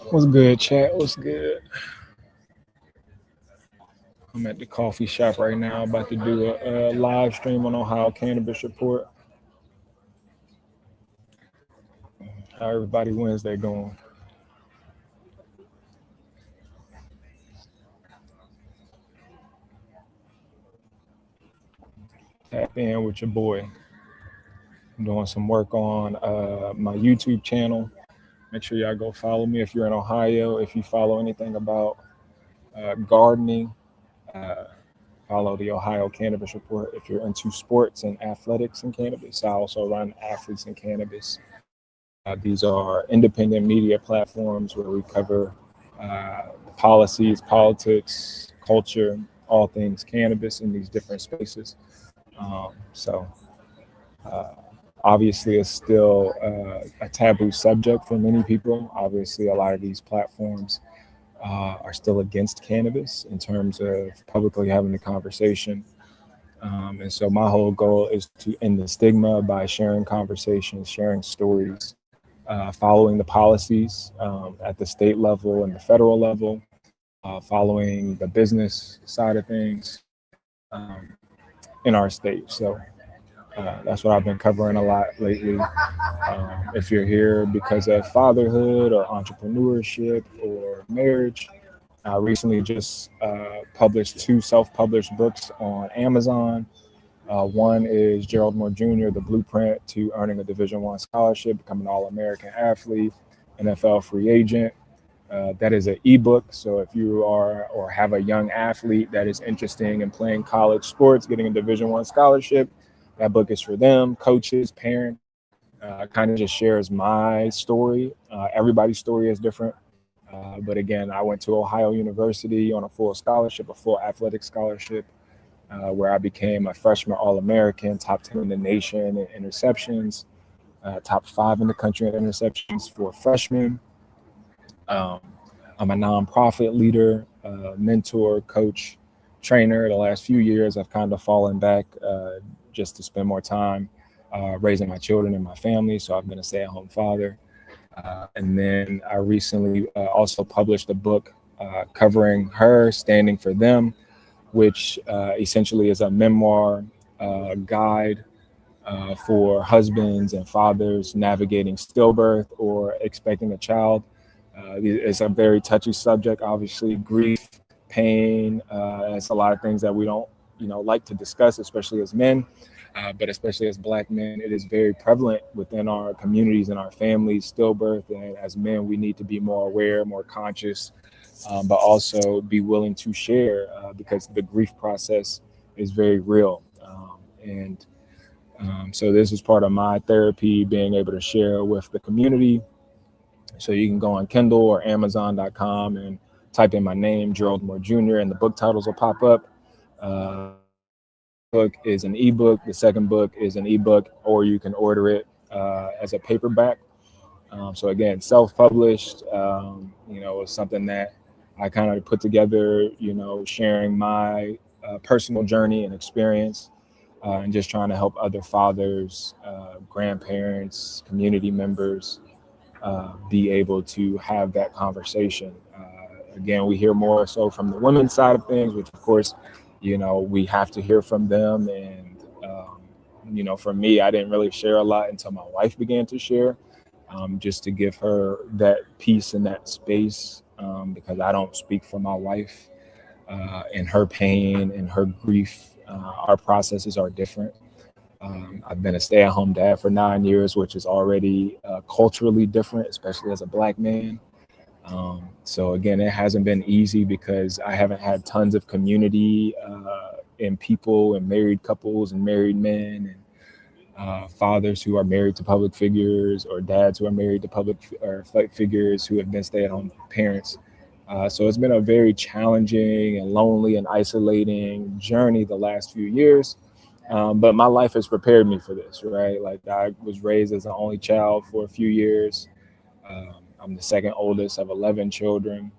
What's good, chat? What's good? I'm at the coffee shop right now, about to do a live stream on Ohio Cannabis Report. How everybody Wednesday going? Tap in with your boy. I'm doing some work on my YouTube channel. Make sure y'all go follow me if you're in Ohio. If you follow anything about gardening, uh, follow the Ohio Cannabis Report. If you're into sports and athletics and cannabis, I also run Athletes and Cannabis. These are independent media platforms where we cover policies, politics, culture, all things cannabis in these different spaces. So uh, obviously, it's still a taboo subject for many people. Obviously, a lot of these platforms are still against cannabis in terms of publicly having the conversation. And so my whole goal is to end the stigma by sharing conversations, sharing stories, following the policies at the state level and the federal level, following the business side of things um, in our state. So that's what I've been covering a lot lately. If you're here because of fatherhood or entrepreneurship or marriage, I recently just published two self-published books on Amazon. One is Gerald Moore Jr., The Blueprint to Earning a Division I Scholarship, Becoming an All-American Athlete, NFL Free Agent. That is an ebook. So if you are or have a young athlete that is interested in playing college sports, getting a Division I scholarship, that book is for them, coaches, parents. Kind of just shares my story. Everybody's story is different. But again, I went to Ohio University on a full scholarship, a full athletic scholarship, where I became a freshman All-American, top 10 in the nation in interceptions, top 5 in the country in interceptions for freshmen. Um, I'm a nonprofit leader, mentor, coach, trainer. The last few years, I've kind of fallen back just to spend more time raising my children and my family. So I've been a stay-at-home father. And then I recently also published a book covering her, Standing for Them, which essentially is a memoir guide for husbands and fathers navigating stillbirth or expecting a child. It's a very touchy subject, obviously, grief, pain. It's a lot of things that we don't, like to discuss, especially as men, but especially as Black men. It is very prevalent within our communities and our families, stillbirth. And as men, we need to be more aware, more conscious, but also be willing to share because the grief process is very real. So this is part of my therapy, being able to share with the community. So you can go on Kindle or Amazon.com and type in my name, Gerald Moore Jr., and the book titles will pop up. Book is an ebook. The second book is an ebook, or you can order it as a paperback. So again, self-published. It's something that I kind of put together. Sharing my personal journey and experience, and just trying to help other fathers, grandparents, community members be able to have that conversation. Again, we hear more so from the women's side of things, which of course, we have to hear from them. And, for me, I didn't really share a lot until my wife began to share, just to give her that peace and that space, because I don't speak for my wife and her pain and her grief. Our processes are different. I've been a stay-at-home dad for 9 years, which is already culturally different, especially as a Black man. So again, it hasn't been easy because I haven't had tons of community in people and married couples and married men and fathers who are married to public figures, or dads who are married to public or figures who have been stay-at-home parents. So it's been a very challenging and lonely and isolating journey the last few years. But my life has prepared me for this, right? Like, I was raised as an only child for a few years. I'm the second oldest of 11 children.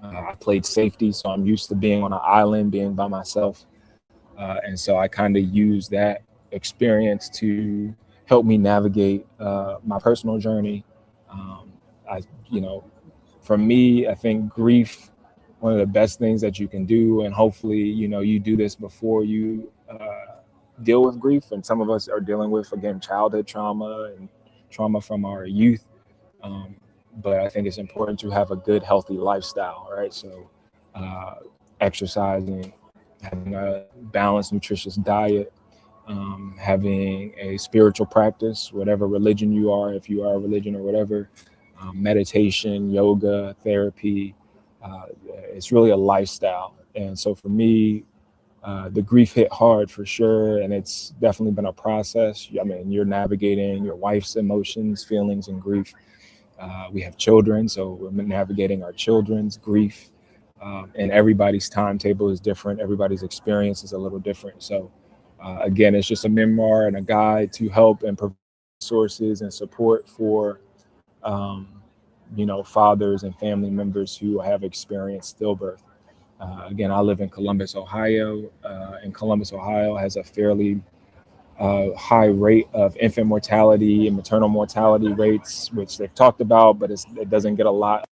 I played safety, so I'm used to being on an island, being by myself. And so I kind of use that experience to help me navigate my personal journey, I, you know, for me, I think grief, one of the best things that you can do, and hopefully, you do this before you deal with grief. And some of us are dealing with, again, childhood trauma and trauma from our youth. Um, but I think it's important to have a good, healthy lifestyle, right? So, exercising, having a balanced, nutritious diet, having a spiritual practice, whatever religion you are, if you are a religion or whatever, meditation, yoga, therapy. It's really a lifestyle. And so for me, the grief hit hard for sure. And it's definitely been a process. I mean, you're navigating your wife's emotions, feelings, and grief. We have children, so we're navigating our children's grief. And everybody's timetable is different. Everybody's experience is a little different. So again, it's just a memoir and a guide to help and provide resources and support for um, fathers and family members who have experienced stillbirth. Again, I live in Columbus, Ohio, and Columbus, Ohio has a fairly high rate of infant mortality and maternal mortality rates, which they've talked about, but it doesn't get a lot